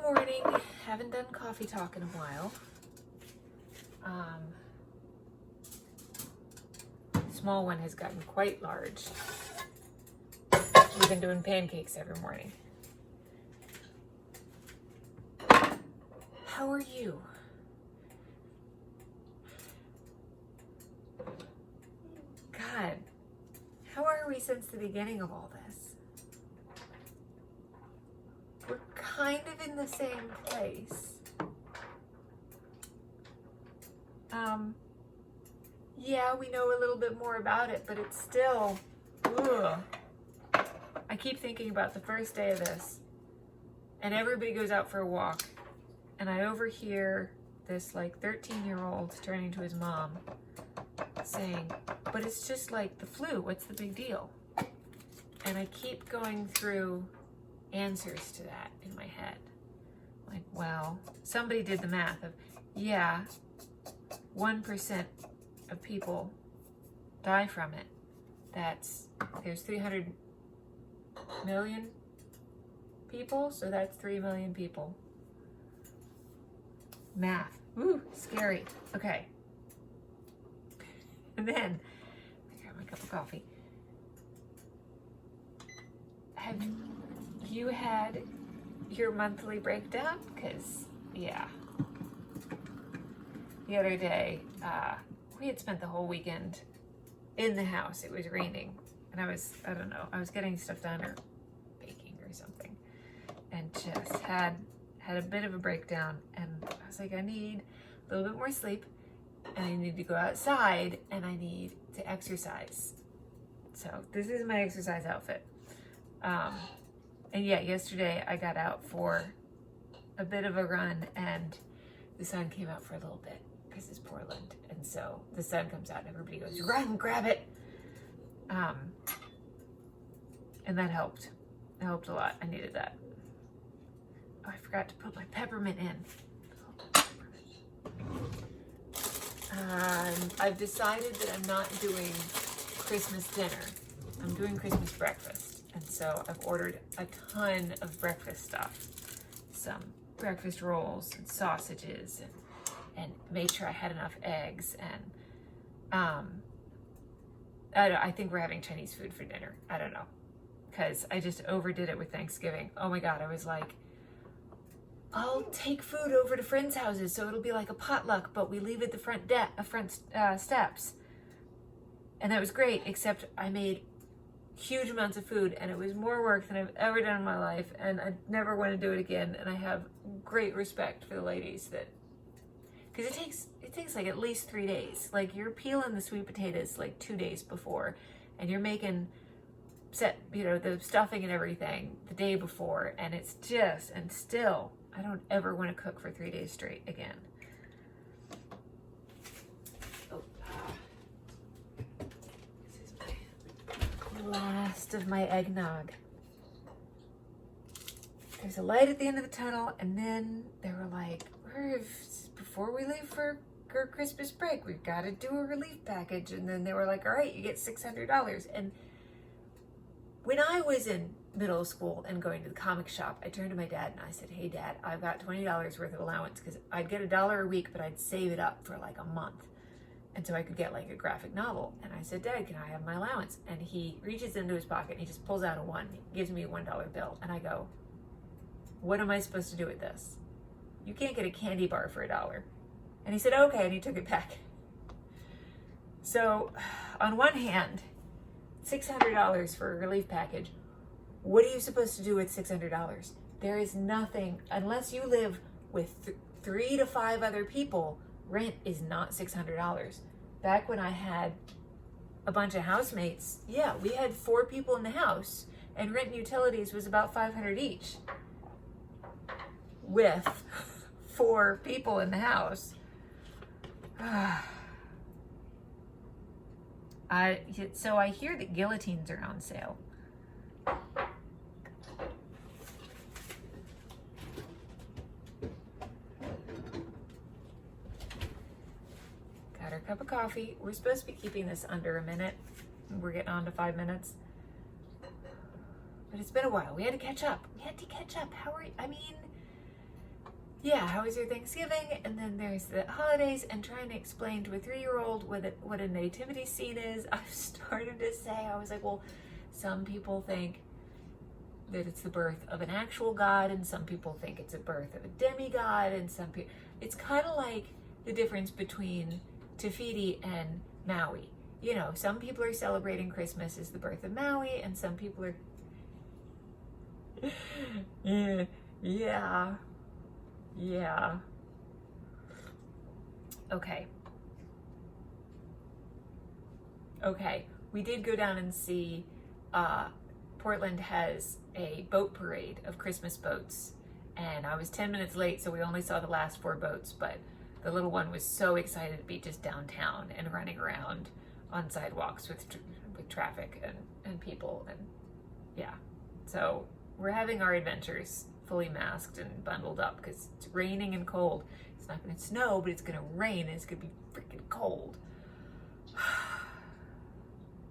morning. Haven't done coffee talk in a while. Small one has gotten quite large. We've been doing pancakes every morning. How are you? God, how are we since the beginning of all this? We're kind of in the same place. Yeah, we know a little bit more about it, but it's still, ugh. I keep thinking about the first day of this, and everybody goes out for a walk, and I overhear this like 13-year-old turning to his mom saying, but it's just like the flu, what's the big deal? And I keep going through answers to that in my head. Like, well, somebody did the math of, yeah, 1% of people die from it. There's 300 million people, so that's 3 million people. Math, ooh, scary. Okay. And then, I grab my cup of coffee. Have you had your monthly breakdown? Because, yeah. The other day, we had spent the whole weekend in the house. It was raining. And I was getting stuff done or baking or something. And just had a bit of a breakdown. And I was like, I need a little bit more sleep. And I need to go outside. And I need to exercise. So this is my exercise outfit. And yeah, yesterday I got out for a bit of a run. And the sun came out for a little bit. Because it's Portland, and so the sun comes out and everybody goes, run, grab it. And that helped. It helped a lot. I needed that. Oh, I forgot to put my peppermint in. I've decided that I'm not doing Christmas dinner. I'm doing Christmas breakfast. And so I've ordered a ton of breakfast stuff. Some breakfast rolls and sausages and made sure I had enough eggs, and I think we're having Chinese food for dinner. I don't know, because I just overdid it with Thanksgiving. Oh my God, I was like, I'll take food over to friends' houses, so it'll be like a potluck, but we leave it at the front steps. And that was great, except I made huge amounts of food, and it was more work than I've ever done in my life, and I never want to do it again. And I have great respect for the ladies that, because it takes like at least 3 days. Like, you're peeling the sweet potatoes like 2 days before, and you're making the stuffing and everything the day before, and it's just, and still, I don't ever want to cook for 3 days straight again. Oh, this is my last of my eggnog. There's a light at the end of the tunnel, and then they were like, before we leave for Christmas break, we've got to do a relief package. And then they were like, all right, you get $600. And when I was in middle school and going to the comic shop, I turned to my dad and I said, hey Dad, I've got $20 worth of allowance, because I'd get $1 a week, but I'd save it up for like a month. And so I could get like a graphic novel. And I said, Dad, can I have my allowance? And he reaches into his pocket and he just pulls out a one, gives me a $1 bill. And I go, what am I supposed to do with this? You can't get a candy bar for $1. And he said, okay, and he took it back. So on one hand, $600 for a relief package. What are you supposed to do with $600? There is nothing, unless you live with 3 to 5 other people, rent is not $600. Back when I had a bunch of housemates, yeah, we had 4 people in the house, and rent and utilities was about $500 each. With 4 people in the house. So I hear that guillotines are on sale. Got our cup of coffee. We're supposed to be keeping this under a minute. We're getting on to 5 minutes. But it's been a while. We had to catch up. How are you? I mean, yeah, how was your Thanksgiving? And then there's the holidays, and trying to explain to a 3-year-old what a nativity scene is. I started to say, I was like, well, some people think that it's the birth of an actual god, and some people think it's a birth of a demigod, and some people, it's kind of like the difference between Te Fiti and Maui. You know, some people are celebrating Christmas as the birth of Maui, and some people are yeah. Okay, we did go down and see Portland has a boat parade of Christmas boats, and I was 10 minutes late, so we only saw the last 4 boats, but the little one was so excited to be just downtown and running around on sidewalks with traffic and people, and yeah. So we're having our adventures fully masked and bundled up because it's raining and cold. It's not going to snow, but it's going to rain and it's going to be freaking cold.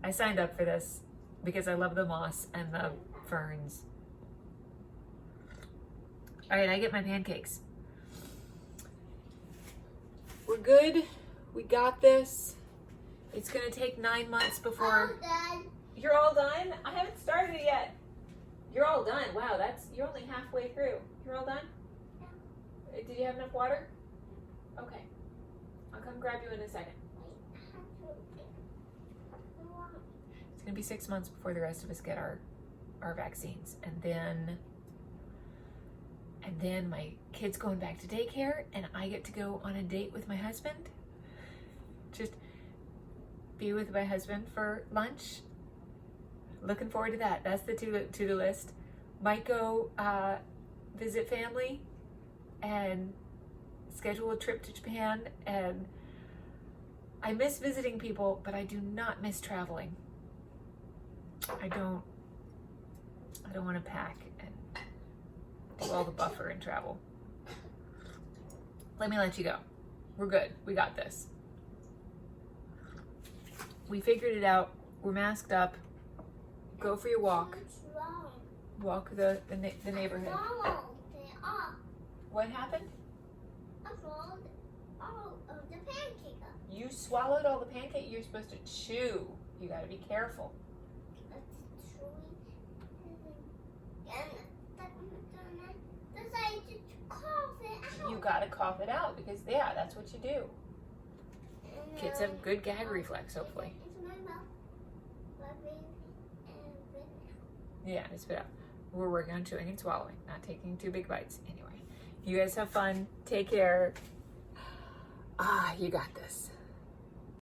I signed up for this because I love the moss and the ferns. All right, I get my pancakes. We're good. We got this. It's gonna take 9 months before. I'm done. You're all done? I haven't started it yet. You're all done. Wow, you're only halfway through. You're all done? Yeah. Did you have enough water? Okay. I'll come grab you in a second. It's gonna be 6 months before the rest of us get our vaccines, and then my kid's going back to daycare, and I get to go on a date with my husband. Just be with my husband for lunch. Looking forward to that. That's the to-do list. Might go visit family and schedule a trip to Japan. And I miss visiting people, but I do not miss traveling. I don't want to pack and do all the buffer and travel. Let me let you go. We're good. We got this. We figured it out. We're masked up. Go for your walk. What's wrong? Walk the neighborhood. Swallow it up. What happened? I swallowed all of the pancake up. You swallowed all the pancake. You're supposed to chew. You got to be careful. That's true. And decided to cough it out. You got to cough it out because, yeah, that's what you do. Kids have good gag reflex, hopefully. It's my mouth. Rubbing and spit Yeah, and spit out. We're working on chewing and swallowing, not taking 2 big bites. Anyway, you guys have fun. Take care. You got this.